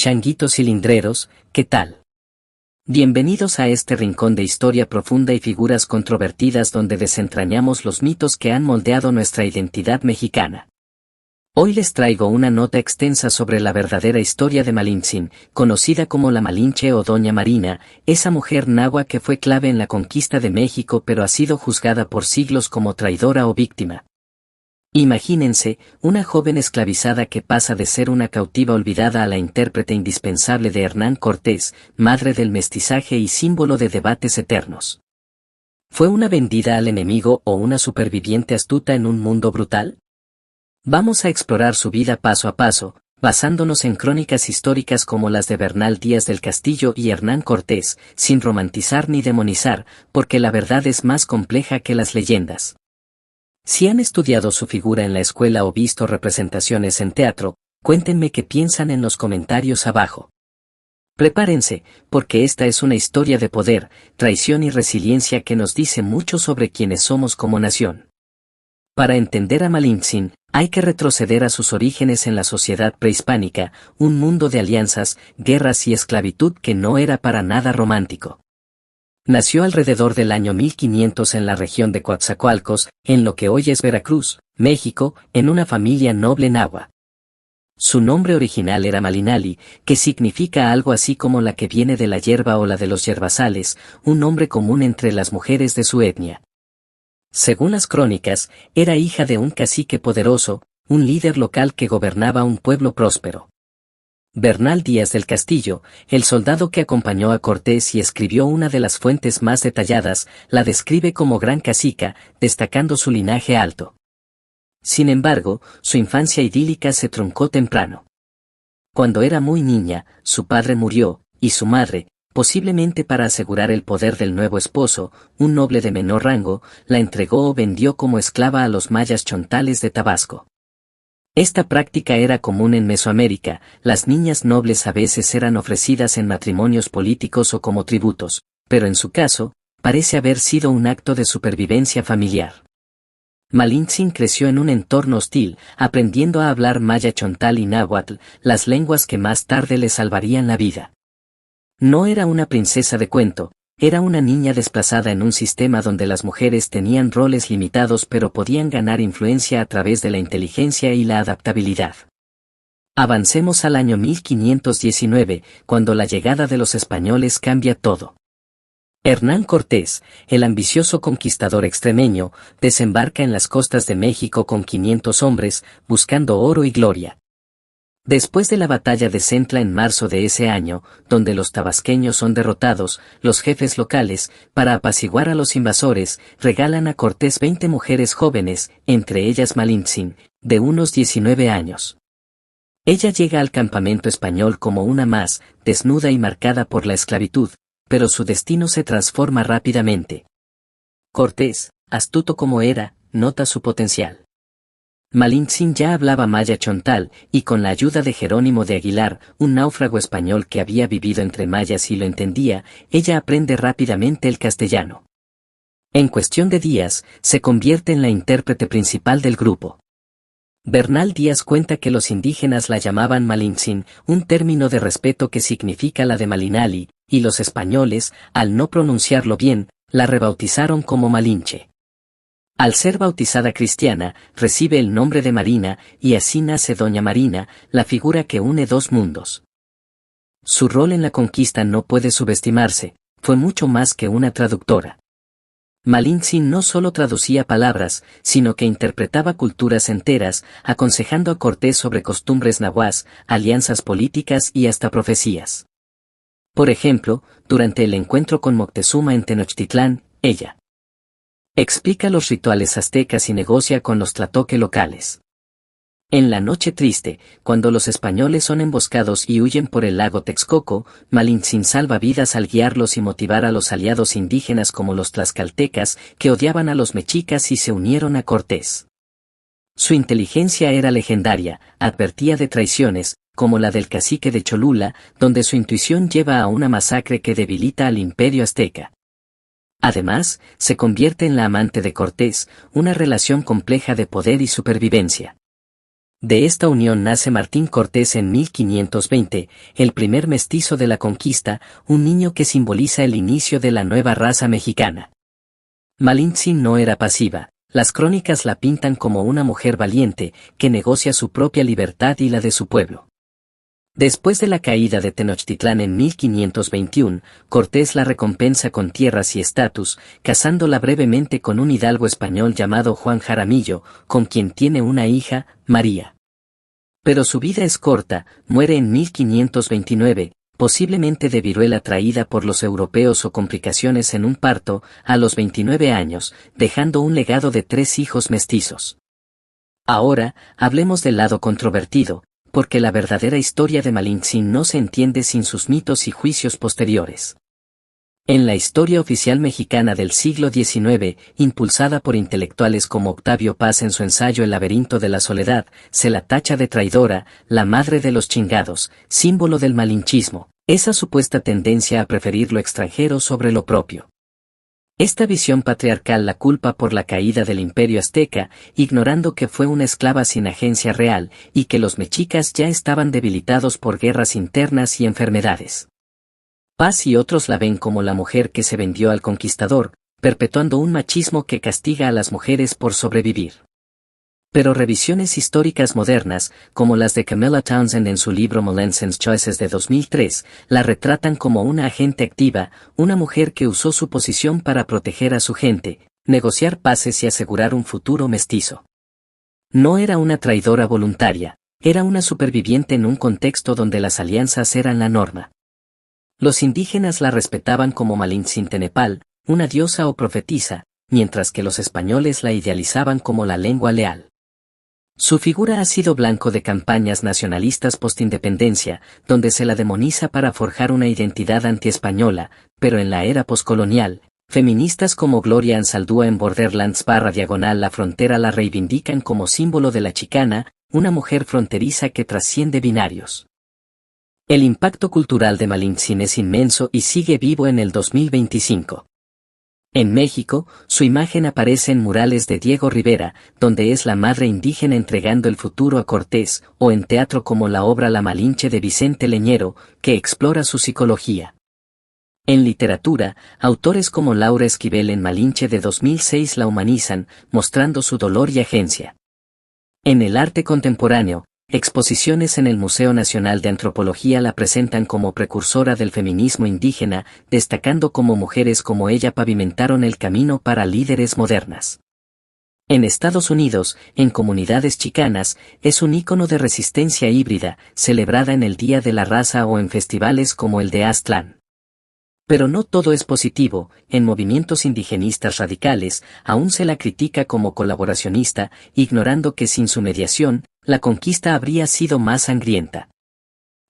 Changuitos cilindreros, ¿qué tal? Bienvenidos a este rincón de historia profunda y figuras controvertidas donde desentrañamos los mitos que han moldeado nuestra identidad mexicana. Hoy les traigo una nota extensa sobre la verdadera historia de Malintzin, conocida como la Malinche o Doña Marina, esa mujer nahua que fue clave en la conquista de México pero ha sido juzgada por siglos como traidora o víctima. Imagínense, una joven esclavizada que pasa de ser una cautiva olvidada a la intérprete indispensable de Hernán Cortés, madre del mestizaje y símbolo de debates eternos. ¿Fue una vendida al enemigo o una superviviente astuta en un mundo brutal? Vamos a explorar su vida paso a paso, basándonos en crónicas históricas como las de Bernal Díaz del Castillo y Hernán Cortés, sin romantizar ni demonizar, porque la verdad es más compleja que las leyendas. Si han estudiado su figura en la escuela o visto representaciones en teatro, cuéntenme qué piensan en los comentarios abajo. Prepárense, porque esta es una historia de poder, traición y resiliencia que nos dice mucho sobre quiénes somos como nación. Para entender a Malintzin, hay que retroceder a sus orígenes en la sociedad prehispánica, un mundo de alianzas, guerras y esclavitud que no era para nada romántico. Nació alrededor del año 1500 en la región de Coatzacoalcos, en lo que hoy es Veracruz, México, en una familia noble nahua. Su nombre original era Malinali, que significa algo así como la que viene de la hierba o la de los yerbazales, un nombre común entre las mujeres de su etnia. Según las crónicas, era hija de un cacique poderoso, un líder local que gobernaba un pueblo próspero. Bernal Díaz del Castillo, el soldado que acompañó a Cortés y escribió una de las fuentes más detalladas, la describe como gran cacica, destacando su linaje alto. Sin embargo, su infancia idílica se truncó temprano. Cuando era muy niña, su padre murió, y su madre, posiblemente para asegurar el poder del nuevo esposo, un noble de menor rango, la entregó o vendió como esclava a los mayas chontales de Tabasco. Esta práctica era común en Mesoamérica, las niñas nobles a veces eran ofrecidas en matrimonios políticos o como tributos, pero en su caso, parece haber sido un acto de supervivencia familiar. Malintzin creció en un entorno hostil, aprendiendo a hablar maya chontal y náhuatl, las lenguas que más tarde le salvarían la vida. No era una princesa de cuento, era una niña desplazada en un sistema donde las mujeres tenían roles limitados pero podían ganar influencia a través de la inteligencia y la adaptabilidad. Avancemos al año 1519, cuando la llegada de los españoles cambia todo. Hernán Cortés, el ambicioso conquistador extremeño, desembarca en las costas de México con 500 hombres, buscando oro y gloria. Después de la batalla de Centla en marzo de ese año, donde los tabasqueños son derrotados, los jefes locales, para apaciguar a los invasores, regalan a Cortés 20 mujeres jóvenes, entre ellas Malintzin, de unos 19 años. Ella llega al campamento español como una más, desnuda y marcada por la esclavitud, pero su destino se transforma rápidamente. Cortés, astuto como era, nota su potencial. Malintzin ya hablaba maya chontal, y con la ayuda de Jerónimo de Aguilar, un náufrago español que había vivido entre mayas y lo entendía, ella aprende rápidamente el castellano. En cuestión de días, se convierte en la intérprete principal del grupo. Bernal Díaz cuenta que los indígenas la llamaban Malintzin, un término de respeto que significa la de Malinali, y los españoles, al no pronunciarlo bien, la rebautizaron como Malinche. Al ser bautizada cristiana, recibe el nombre de Marina, y así nace Doña Marina, la figura que une dos mundos. Su rol en la conquista no puede subestimarse, fue mucho más que una traductora. Malintzin no solo traducía palabras, sino que interpretaba culturas enteras, aconsejando a Cortés sobre costumbres nahuas, alianzas políticas y hasta profecías. Por ejemplo, durante el encuentro con Moctezuma en Tenochtitlán, ella explica los rituales aztecas y negocia con los tlatoque locales. En la noche triste, cuando los españoles son emboscados y huyen por el lago Texcoco, Malintzin salva vidas al guiarlos y motivar a los aliados indígenas como los tlaxcaltecas, que odiaban a los mexicas y se unieron a Cortés. Su inteligencia era legendaria, advertía de traiciones, como la del cacique de Cholula, donde su intuición lleva a una masacre que debilita al imperio azteca. Además, se convierte en la amante de Cortés, una relación compleja de poder y supervivencia. De esta unión nace Martín Cortés en 1520, el primer mestizo de la conquista, un niño que simboliza el inicio de la nueva raza mexicana. Malintzin no era pasiva, las crónicas la pintan como una mujer valiente, que negocia su propia libertad y la de su pueblo. Después de la caída de Tenochtitlán en 1521, Cortés la recompensa con tierras y estatus, casándola brevemente con un hidalgo español llamado Juan Jaramillo, con quien tiene una hija, María. Pero su vida es corta, muere en 1529, posiblemente de viruela traída por los europeos o complicaciones en un parto, a los 29 años, dejando un legado de 3 hijos mestizos. Ahora, hablemos del lado controvertido, porque la verdadera historia de Malintzin no se entiende sin sus mitos y juicios posteriores. En la historia oficial mexicana del siglo XIX, impulsada por intelectuales como Octavio Paz en su ensayo El laberinto de la soledad, se la tacha de traidora, la madre de los chingados, símbolo del malinchismo, esa supuesta tendencia a preferir lo extranjero sobre lo propio. Esta visión patriarcal la culpa por la caída del imperio azteca, ignorando que fue una esclava sin agencia real, y que los mexicas ya estaban debilitados por guerras internas y enfermedades. Paz y otros la ven como la mujer que se vendió al conquistador, perpetuando un machismo que castiga a las mujeres por sobrevivir. Pero revisiones históricas modernas, como las de Camilla Townsend en su libro Molensen's Choices de 2003, la retratan como una agente activa, una mujer que usó su posición para proteger a su gente, negociar paces y asegurar un futuro mestizo. No era una traidora voluntaria, era una superviviente en un contexto donde las alianzas eran la norma. Los indígenas la respetaban como Malintzin-Tenepal, una diosa o profetisa, mientras que los españoles la idealizaban como la lengua leal. Su figura ha sido blanco de campañas nacionalistas postindependencia, donde se la demoniza para forjar una identidad antiespañola, pero en la era poscolonial, feministas como Gloria Anzaldúa en Borderlands /diagonal la frontera la reivindican como símbolo de la chicana, una mujer fronteriza que trasciende binarios. El impacto cultural de Malintzin es inmenso y sigue vivo en el 2025. En México, su imagen aparece en murales de Diego Rivera, donde es la madre indígena entregando el futuro a Cortés, o en teatro como la obra La Malinche de Vicente Leñero, que explora su psicología. En literatura, autores como Laura Esquivel en Malinche de 2006 la humanizan, mostrando su dolor y agencia. En el arte contemporáneo, exposiciones en el Museo Nacional de Antropología la presentan como precursora del feminismo indígena, destacando cómo mujeres como ella pavimentaron el camino para líderes modernas. En Estados Unidos, en comunidades chicanas, es un ícono de resistencia híbrida, celebrada en el Día de la Raza o en festivales como el de Aztlán. Pero no todo es positivo, en movimientos indigenistas radicales, aún se la critica como colaboracionista, ignorando que sin su mediación, la conquista habría sido más sangrienta.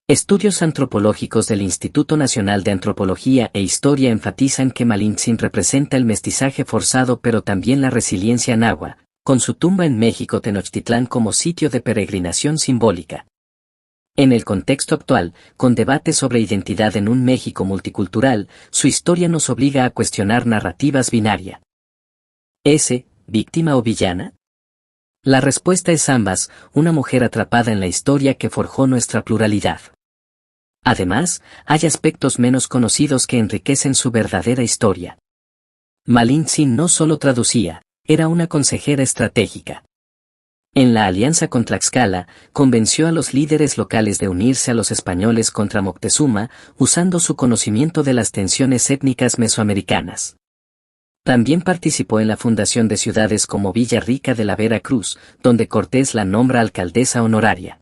Estudios antropológicos del Instituto Nacional de Antropología e Historia enfatizan que Malintzin representa el mestizaje forzado pero también la resiliencia náhuatl, con su tumba en México Tenochtitlán como sitio de peregrinación simbólica. En el contexto actual, con debate sobre identidad en un México multicultural, su historia nos obliga a cuestionar narrativas binarias. ¿Es víctima o villana? La respuesta es ambas, una mujer atrapada en la historia que forjó nuestra pluralidad. Además, hay aspectos menos conocidos que enriquecen su verdadera historia. Malintzin no solo traducía, era una consejera estratégica. En la alianza con Tlaxcala, convenció a los líderes locales de unirse a los españoles contra Moctezuma, usando su conocimiento de las tensiones étnicas mesoamericanas. También participó en la fundación de ciudades como Villa Rica de la Vera Cruz, donde Cortés la nombra alcaldesa honoraria.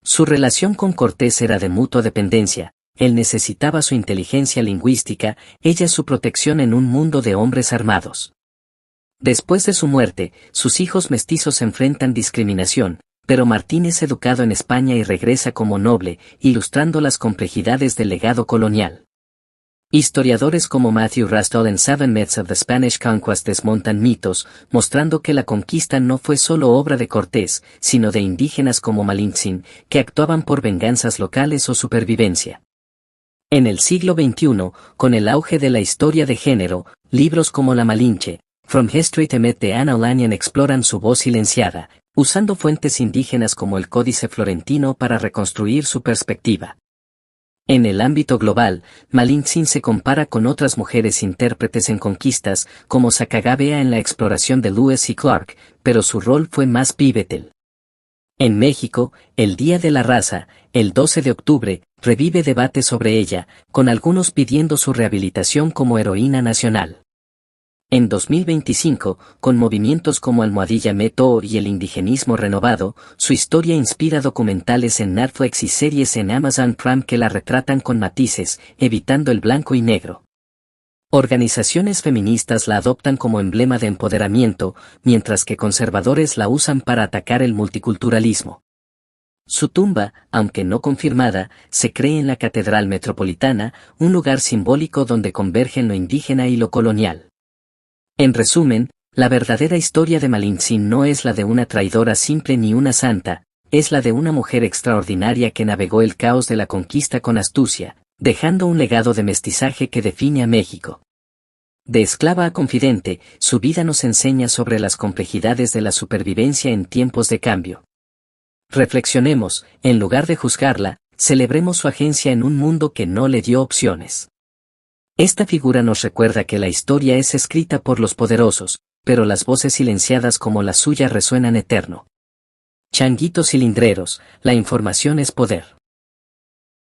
Su relación con Cortés era de mutua dependencia, él necesitaba su inteligencia lingüística, ella su protección en un mundo de hombres armados. Después de su muerte, sus hijos mestizos enfrentan discriminación, pero Martín es educado en España y regresa como noble, ilustrando las complejidades del legado colonial. Historiadores como Matthew Rastall en Seven Myths of the Spanish Conquest desmontan mitos, mostrando que la conquista no fue solo obra de Cortés, sino de indígenas como Malintzin, que actuaban por venganzas locales o supervivencia. En el siglo XXI, con el auge de la historia de género, libros como La Malinche, From History to Myth de Anna Olanian exploran su voz silenciada, usando fuentes indígenas como el Códice Florentino para reconstruir su perspectiva. En el ámbito global, Malintzin se compara con otras mujeres intérpretes en conquistas, como Sacagawea en la exploración de Lewis y Clark, pero su rol fue más pivotal. En México, el Día de la Raza, el 12 de octubre, revive debate sobre ella, con algunos pidiendo su rehabilitación como heroína nacional. En 2025, con movimientos como Almohadilla Meteor y el indigenismo renovado, su historia inspira documentales en Netflix y series en Amazon Prime que la retratan con matices, evitando el blanco y negro. Organizaciones feministas la adoptan como emblema de empoderamiento, mientras que conservadores la usan para atacar el multiculturalismo. Su tumba, aunque no confirmada, se cree en la Catedral Metropolitana, un lugar simbólico donde convergen lo indígena y lo colonial. En resumen, la verdadera historia de Malintzin no es la de una traidora simple ni una santa, es la de una mujer extraordinaria que navegó el caos de la conquista con astucia, dejando un legado de mestizaje que define a México. De esclava a confidente, su vida nos enseña sobre las complejidades de la supervivencia en tiempos de cambio. Reflexionemos, en lugar de juzgarla, celebremos su agencia en un mundo que no le dio opciones. Esta figura nos recuerda que la historia es escrita por los poderosos, pero las voces silenciadas como la suya resuenan eterno. Changuitos cilindreros, la información es poder.